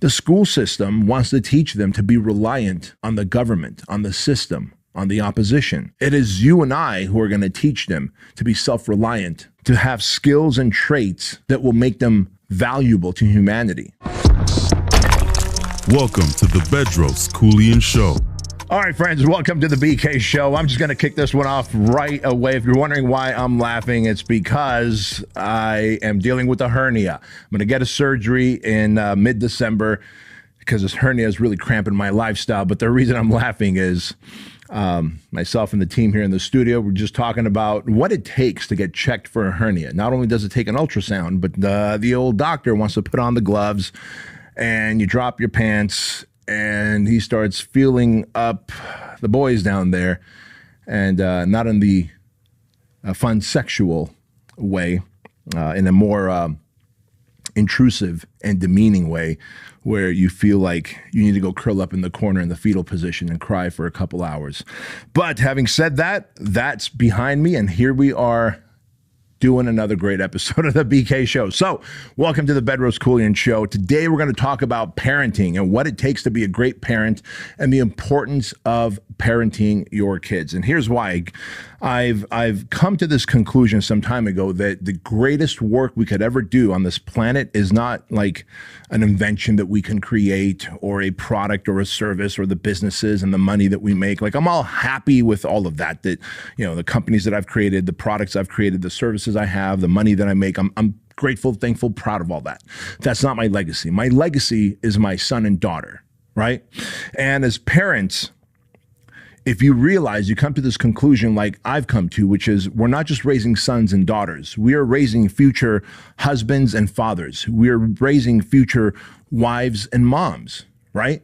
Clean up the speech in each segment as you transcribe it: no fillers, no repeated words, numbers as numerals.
The school system wants to teach them to be reliant on the government, on the system, on the opposition. It is you and I who are going to teach them to be self-reliant, to have skills and traits that will make them valuable to humanity. Welcome to the Bedros Keuilian Show. All right, friends, welcome to the BK Show. I'm just going to kick this one off right away. If you're wondering why I'm laughing, it's because I am dealing with a hernia. I'm going to get a surgery in mid-December because this hernia is really cramping my lifestyle. But the reason I'm laughing is myself and the team here in the studio, we're just talking about what it takes to get checked for a hernia. Not only does it take an ultrasound, but the old doctor wants to put on the gloves and you drop your pants and he starts feeling up the boys down there, and not in the fun sexual way, in a more intrusive and demeaning way, where you feel like you need to go curl up in the corner in the fetal position and cry for a couple hours. But having said that, that's behind me, and here we are doing another great episode of the BK Show. So, welcome to the Bedros Keuilian Show. Today, we're going to talk about parenting and what it takes to be a great parent and the importance of parenting your kids. And here's why. I've come to this conclusion some time ago that the greatest work we could ever do on this planet is not like an invention that we can create or a product or a service or the businesses and the money that we make. Like, I'm all happy with all of that, you know, the companies that I've created, the products I've created, the services I have, the money that I make. I'm grateful, thankful, proud of all that. That's not my legacy. My legacy is my son and daughter, right? And as parents, if you realize, you come to this conclusion like I've come to, which is we're not just raising sons and daughters. We are raising future husbands and fathers. We are raising future wives and moms, right?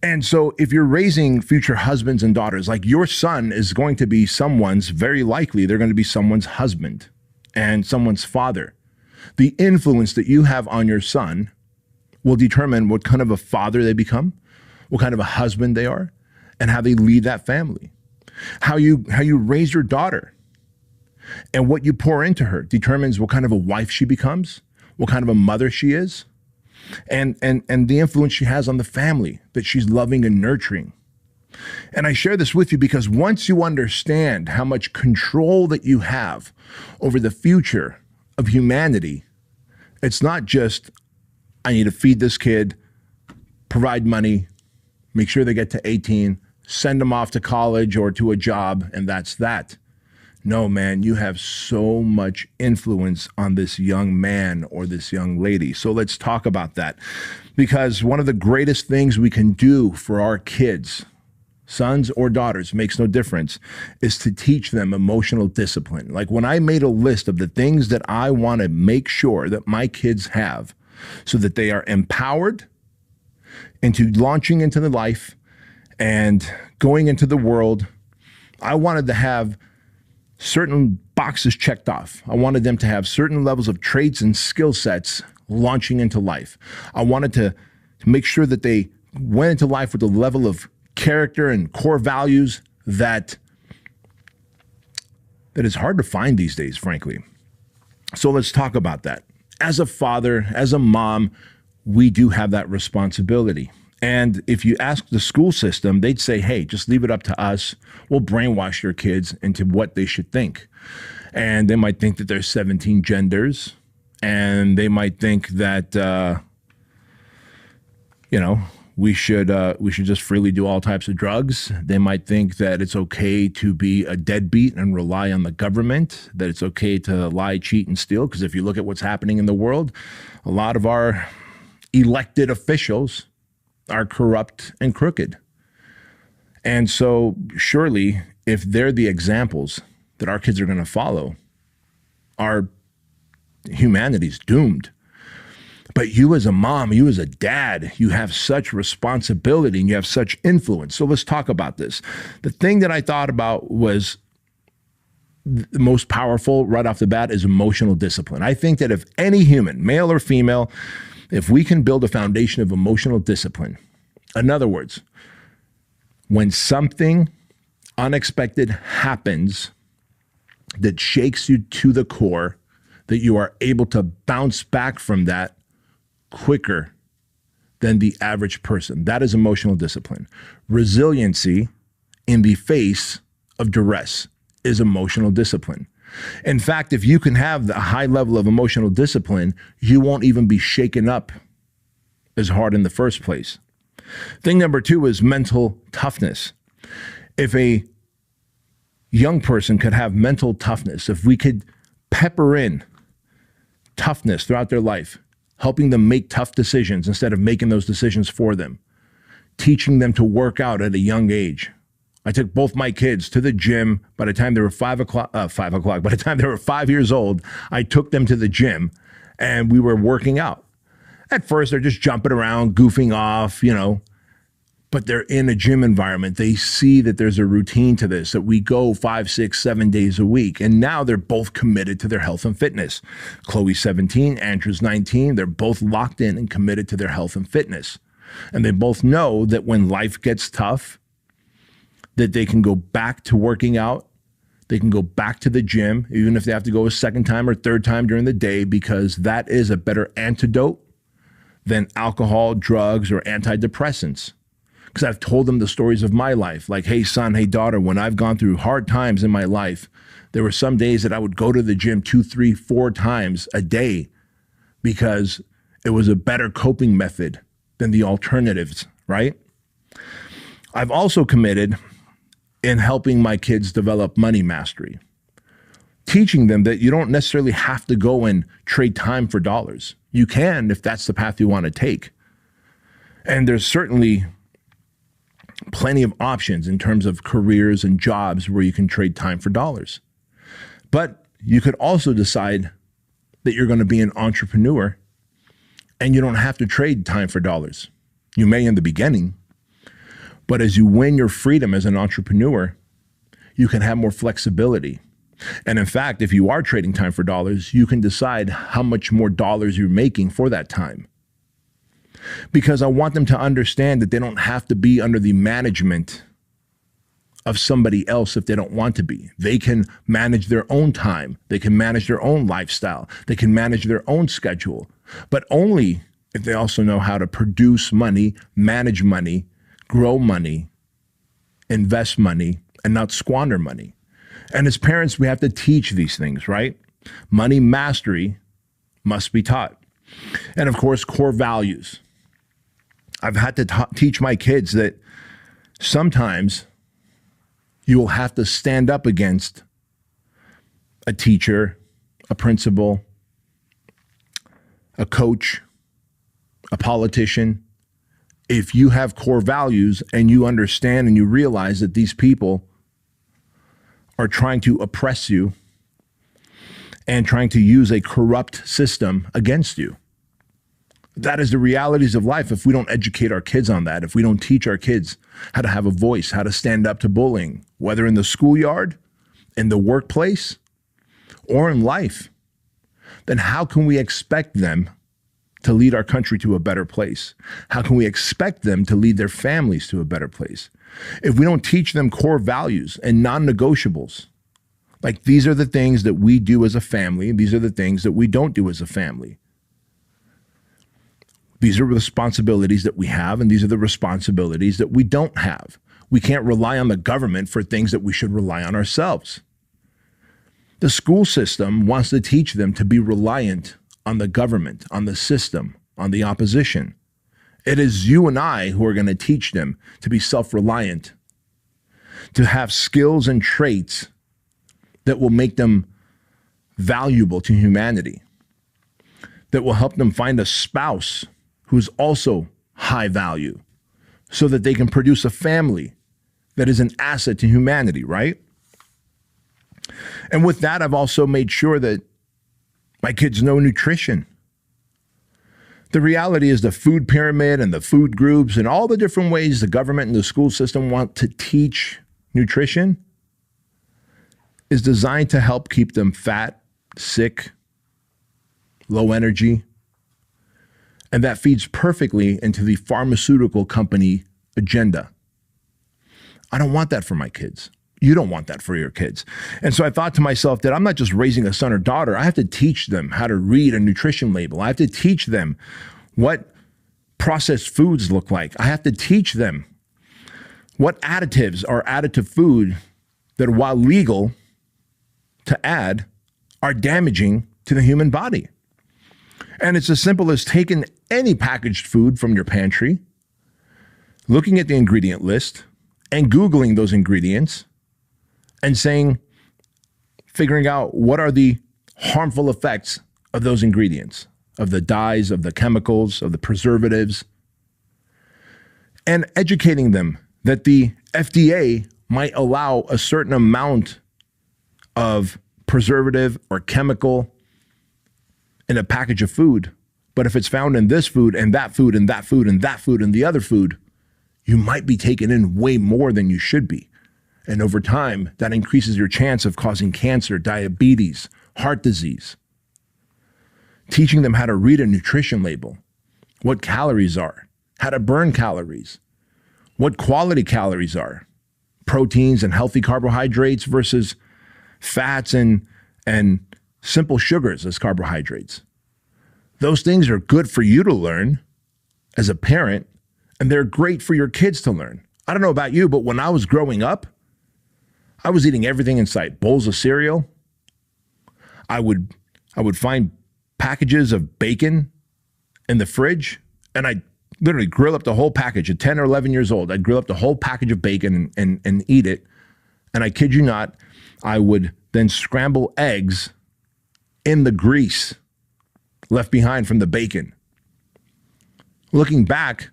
And so if you're raising future husbands and daughters, like your son is going to be someone's, very likely they're going to be someone's husband and someone's father. The influence that you have on your son will determine what kind of a father they become, what kind of a husband they are, and how they lead that family. How you raise your daughter and what you pour into her determines what kind of a wife she becomes, what kind of a mother she is, and the influence she has on the family that she's loving and nurturing. And I share this with you because once you understand how much control that you have over the future of humanity, it's not just, I need to feed this kid, provide money, make sure they get to 18, send them off to college or to a job, and that's that. No, man, you have so much influence on this young man or this young lady. So let's talk about that. Because one of the greatest things we can do for our kids, sons or daughters, makes no difference, is to teach them emotional discipline. Like when I made a list of the things that I want to make sure that my kids have so that they are empowered into launching into the life and going into the world, I wanted to have certain boxes checked off. I wanted them to have certain levels of traits and skill sets launching into life. I wanted to make sure that they went into life with a level of character and core values that is hard to find these days, frankly. So let's talk about that. As a father, as a mom, we do have that responsibility. And if you ask the school system, they'd say, hey, just leave it up to us. We'll brainwash your kids into what they should think. And they might think that there's 17 genders. And they might think that, we should just freely do all types of drugs. They might think that it's okay to be a deadbeat and rely on the government, that it's okay to lie, cheat, and steal. Because if you look at what's happening in the world, a lot of our elected officials are corrupt and crooked. And so surely if they're the examples that our kids are going to follow, our humanity's doomed. But you as a mom, you as a dad, you have such responsibility and you have such influence. So let's talk about this. The thing that I thought about was the most powerful right off the bat is emotional discipline. I think that if any human, male or female, if we can build a foundation of emotional discipline, in other words, when something unexpected happens that shakes you to the core, that you are able to bounce back from that quicker than the average person. That is emotional discipline. Resiliency in the face of duress is emotional discipline. In fact, if you can have a high level of emotional discipline, you won't even be shaken up as hard in the first place. Thing number 2 is mental toughness. If a young person could have mental toughness, if we could pepper in toughness throughout their life, helping them make tough decisions instead of making those decisions for them, teaching them to work out at a young age. I took both my kids to the gym. By the time they were 5 the time they were 5 years old, I took them to the gym and we were working out. At first, they're just jumping around, goofing off, but they're in a gym environment. They see that there's a routine to this, that we go 5, 6, 7 days a week. And now they're both committed to their health and fitness. Chloe's 17, Andrew's 19. They're both locked in and committed to their health and fitness. And they both know that when life gets tough, that they can go back to working out. They can go back to the gym, even if they have to go a second time or third time during the day, because that is a better antidote than alcohol, drugs, or antidepressants. Because I've told them the stories of my life. Like, hey, son, hey, daughter, when I've gone through hard times in my life, there were some days that I would go to the gym 2, 3, 4 times a day because it was a better coping method than the alternatives, right? I've also committed in helping my kids develop money mastery, teaching them that you don't necessarily have to go and trade time for dollars. You can if that's the path you want to take. And there's certainly plenty of options in terms of careers and jobs where you can trade time for dollars. But you could also decide that you're going to be an entrepreneur and you don't have to trade time for dollars. You may in the beginning, but as you win your freedom as an entrepreneur, you can have more flexibility. And in fact, if you are trading time for dollars, you can decide how much more dollars you're making for that time. Because I want them to understand that they don't have to be under the management of somebody else if they don't want to be. They can manage their own time. They can manage their own lifestyle. They can manage their own schedule, but only if they also know how to produce money, manage money, grow money, invest money, and not squander money. And as parents, we have to teach these things, right? Money mastery must be taught. And of course, core values. I've had to teach my kids that sometimes you will have to stand up against a teacher, a principal, a coach, a politician, if you have core values and you understand and you realize that these people are trying to oppress you and trying to use a corrupt system against you. That is the realities of life. If we don't educate our kids on that, if we don't teach our kids how to have a voice, how to stand up to bullying, whether in the schoolyard, in the workplace, or in life, then how can we expect them to lead our country to a better place? How can we expect them to lead their families to a better place? If we don't teach them core values and non-negotiables, like these are the things that we do as a family, and these are the things that we don't do as a family. These are responsibilities that we have, and these are the responsibilities that we don't have. We can't rely on the government for things that we should rely on ourselves. The school system wants to teach them to be reliant on the government, on the system, on the opposition. It is you and I who are going to teach them to be self-reliant, to have skills and traits that will make them valuable to humanity, that will help them find a spouse who's also high value, so that they can produce a family that is an asset to humanity, right? And with that, I've also made sure that my kids know nutrition. The reality is the food pyramid and the food groups and all the different ways the government and the school system want to teach nutrition is designed to help keep them fat, sick, low energy. And that feeds perfectly into the pharmaceutical company agenda. I don't want that for my kids. You don't want that for your kids. And so I thought to myself that I'm not just raising a son or daughter. I have to teach them how to read a nutrition label. I have to teach them what processed foods look like. I have to teach them what additives are added to food that, while legal to add, are damaging to the human body. And it's as simple as taking any packaged food from your pantry, looking at the ingredient list and Googling those ingredients and figuring out what are the harmful effects of those ingredients, of the dyes, of the chemicals, of the preservatives, and educating them that the FDA might allow a certain amount of preservative or chemical in a package of food. But if it's found in this food and that food and that food and that food and the other food, you might be taking in way more than you should be. And over time, that increases your chance of causing cancer, diabetes, heart disease. Teaching them how to read a nutrition label, what calories are, how to burn calories, what quality calories are, proteins and healthy carbohydrates versus fats and simple sugars as carbohydrates. Those things are good for you to learn as a parent, and they're great for your kids to learn. I don't know about you, but when I was growing up, I was eating everything in sight. Bowls of cereal. I would find packages of bacon in the fridge, and I'd literally grill up the whole package. At 10 or 11 years old, I'd grill up the whole package of bacon and eat it. And I kid you not, I would then scramble eggs in the grease left behind from the bacon. Looking back,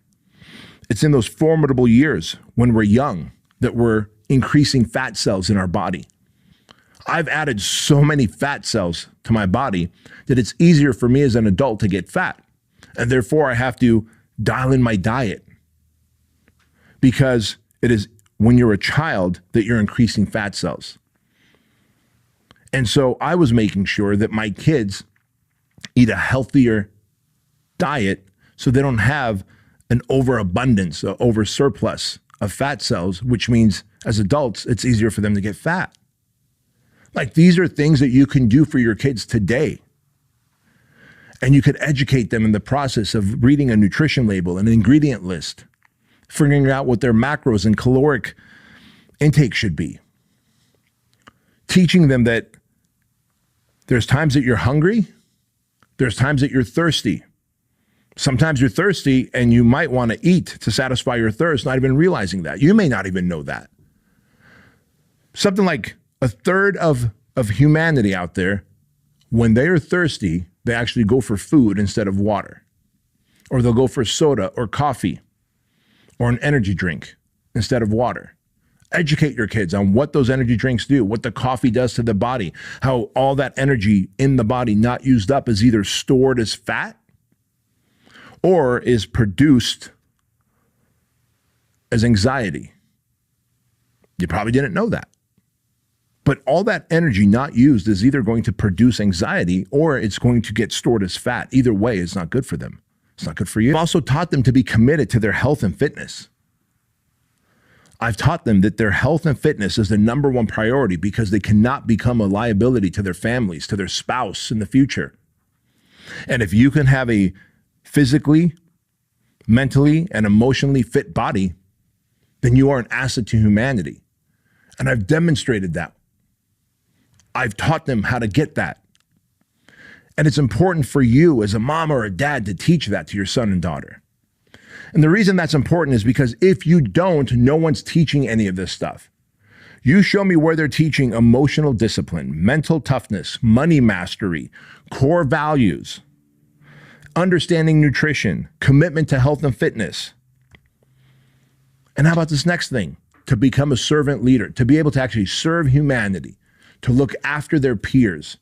it's in those formidable years when we're young that we're increasing fat cells in our body. I've added so many fat cells to my body that it's easier for me as an adult to get fat. And therefore, I have to dial in my diet, because it is when you're a child that you're increasing fat cells. And so I was making sure that my kids eat a healthier diet so they don't have an overabundance, an over surplus of fat cells, which means as adults, it's easier for them to get fat. Like, these are things that you can do for your kids today. And you could educate them in the process of reading a nutrition label, an ingredient list, figuring out what their macros and caloric intake should be. Teaching them that there's times that you're hungry, there's times that you're thirsty. Sometimes you're thirsty and you might want to eat to satisfy your thirst, not even realizing that. You may not even know that. Something like a third of humanity out there, when they are thirsty, they actually go for food instead of water. Or they'll go for soda or coffee or an energy drink instead of water. Educate your kids on what those energy drinks do, what the coffee does to the body, how all that energy in the body not used up is either stored as fat or is produced as anxiety. You probably didn't know that. But all that energy not used is either going to produce anxiety or it's going to get stored as fat. Either way, it's not good for them. It's not good for you. I've also taught them to be committed to their health and fitness. I've taught them that their health and fitness is the number one priority because they cannot become a liability to their families, to their spouse in the future. And if you can have a physically, mentally, and emotionally fit body, then you are an asset to humanity. And I've demonstrated that. I've taught them how to get that. And it's important for you as a mom or a dad to teach that to your son and daughter. And the reason that's important is because if you don't, no one's teaching any of this stuff. You show me where they're teaching emotional discipline, mental toughness, money mastery, core values, understanding nutrition, commitment to health and fitness. And how about this next thing? To become a servant leader, to be able to actually serve humanity, to look after their peers,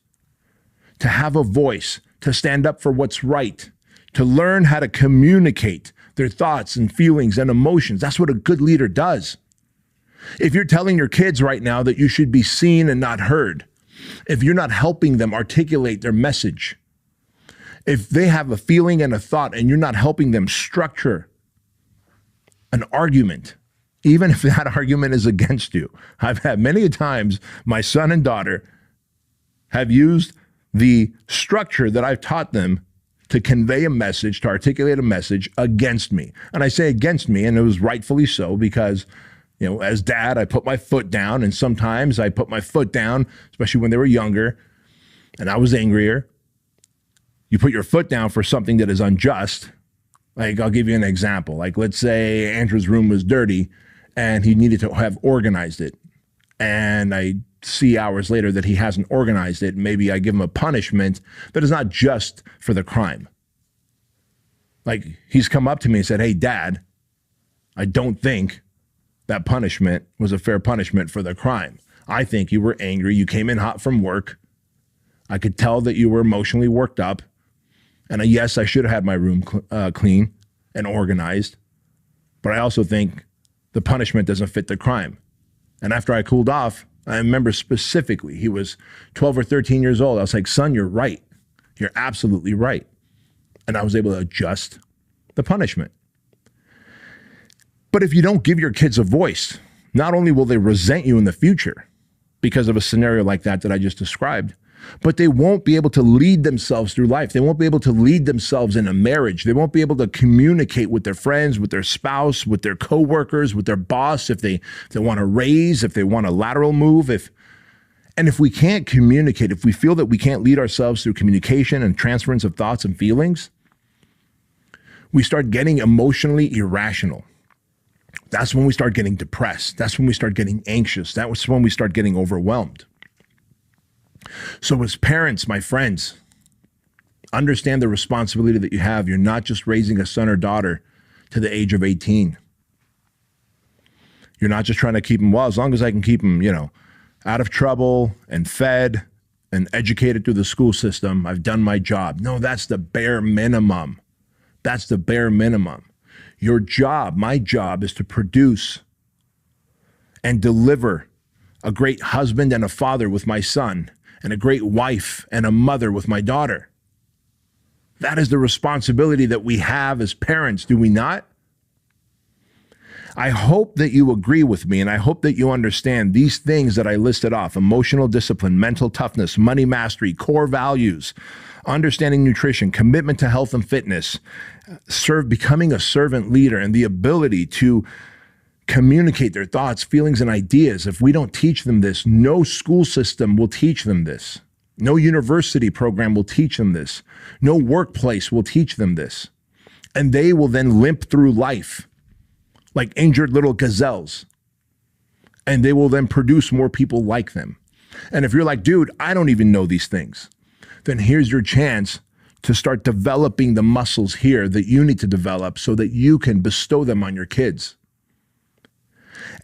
to have a voice, to stand up for what's right, to learn how to communicate their thoughts and feelings and emotions. That's what a good leader does. If you're telling your kids right now that you should be seen and not heard, if you're not helping them articulate their message, if they have a feeling and a thought and you're not helping them structure an argument, even if that argument is against you. I've had many times my son and daughter have used the structure that I've taught them to convey a message, to articulate a message against me. And I say against me, and it was rightfully so, because, as dad, I put my foot down, and sometimes I put my foot down, especially when they were younger, and I was angrier. You put your foot down for something that is unjust. Like, I'll give you an example. Like, let's say Andrew's room was dirty, and he needed to have organized it. And I see hours later that he hasn't organized it. Maybe I give him a punishment that is not just for the crime. Like, he's come up to me and said, "Hey, Dad, I don't think that punishment was a fair punishment for the crime. I think you were angry. You came in hot from work. I could tell that you were emotionally worked up. And yes, I should have had my room clean and organized. But I also think the punishment doesn't fit the crime." And after I cooled off, I remember specifically, he was 12 or 13 years old. I was like, "Son, you're right. You're absolutely right." And I was able to adjust the punishment. But if you don't give your kids a voice, not only will they resent you in the future because of a scenario like that I just described, but they won't be able to lead themselves through life. They won't be able to lead themselves in a marriage. They won't be able to communicate with their friends, with their spouse, with their coworkers, with their boss, if they want a raise, if they want a lateral move. If we can't communicate, if we feel that we can't lead ourselves through communication and transference of thoughts and feelings, we start getting emotionally irrational. That's when we start getting depressed. That's when we start getting anxious. That's when we start getting overwhelmed. So as parents, my friends, understand the responsibility that you have. You're not just raising a son or daughter to the age of 18. You're not just trying to keep them, well, as long as I can keep them, out of trouble and fed and educated through the school system, I've done my job. No, that's the bare minimum. That's the bare minimum. Your job, my job, is to produce and deliver a great husband and a father with my son, and a great wife and a mother with my daughter. That is the responsibility that we have as parents, do we not? I hope that you agree with me, and I hope that you understand these things that I listed off: emotional discipline, mental toughness, money mastery, core values, understanding nutrition, commitment to health and fitness, becoming a servant leader, and the ability to communicate their thoughts, feelings, and ideas. If we don't teach them this, no school system will teach them this. No university program will teach them this. No workplace will teach them this. And they will then limp through life like injured little gazelles. And they will then produce more people like them. And if you're like, "Dude, I don't even know these things," then here's your chance to start developing the muscles here that you need to develop so that you can bestow them on your kids.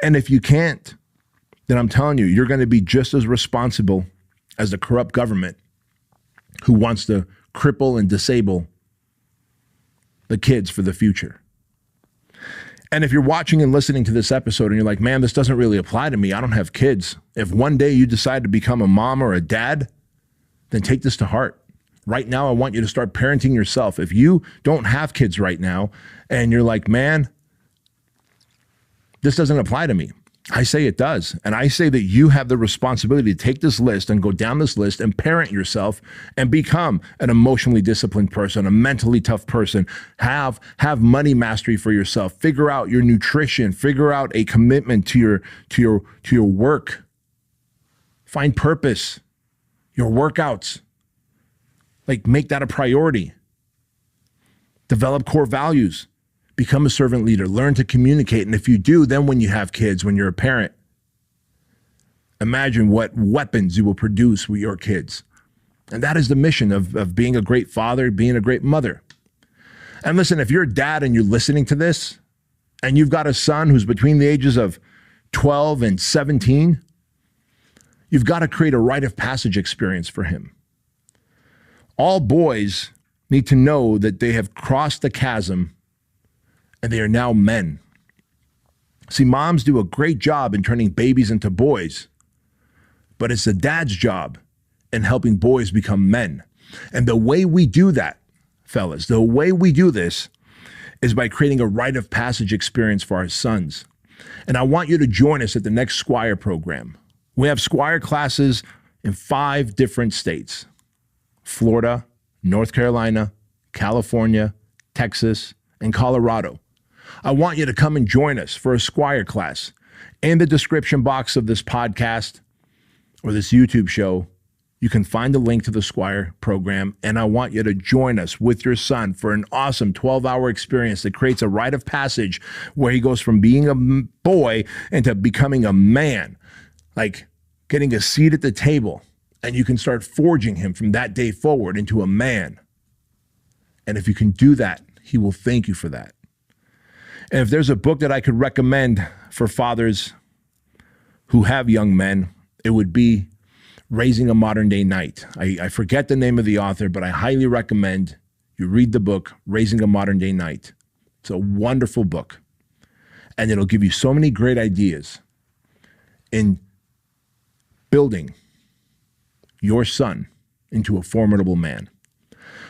And if you can't, then I'm telling you, you're going to be just as responsible as the corrupt government who wants to cripple and disable the kids for the future. And if you're watching and listening to this episode and you're like, "Man, this doesn't really apply to me. I don't have kids." If one day you decide to become a mom or a dad, then take this to heart. Right now, I want you to start parenting yourself. If you don't have kids right now and you're like, "Man, this doesn't apply to me," I say it does. And I say that you have the responsibility to take this list and go down this list and parent yourself and become an emotionally disciplined person, a mentally tough person. Have money mastery for yourself. Figure out your nutrition. Figure out a commitment to your work. Find purpose. Your workouts. Like, make that a priority. Develop core values. Become a servant leader. Learn to communicate. And if you do, then when you have kids, when you're a parent, imagine what weapons you will produce with your kids. And that is the mission of being a great father, being a great mother. And listen, if you're a dad and you're listening to this, and you've got a son who's between the ages of 12 and 17, you've got to create a rite of passage experience for him. All boys need to know that they have crossed the chasm and they are now men. See, moms do a great job in turning babies into boys, but it's the dad's job in helping boys become men. And the way we do that, fellas, the way we do this is by creating a rite of passage experience for our sons. And I want you to join us at the next Squire program. We have Squire classes in 5 different states: Florida, North Carolina, California, Texas, and Colorado. I want you to come and join us for a Squire class. In the description box of this podcast or this YouTube show, you can find a link to the Squire program, and I want you to join us with your son for an awesome 12-hour experience that creates a rite of passage where he goes from being a boy into becoming a man, like getting a seat at the table, and you can start forging him from that day forward into a man. And if you can do that, he will thank you for that. And if there's a book that I could recommend for fathers who have young men, it would be Raising a Modern Day Knight. I forget the name of the author, but I highly recommend you read the book, Raising a Modern Day Knight. It's a wonderful book, and it'll give you so many great ideas in building your son into a formidable man.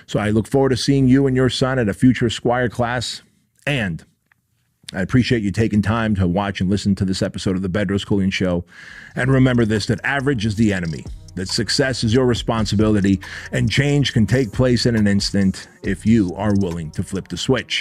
So I look forward to seeing you and your son at a future Squire class, and I appreciate you taking time to watch and listen to this episode of the Bedros Keuilian Show. And remember this, that average is the enemy, that success is your responsibility, and change can take place in an instant if you are willing to flip the switch.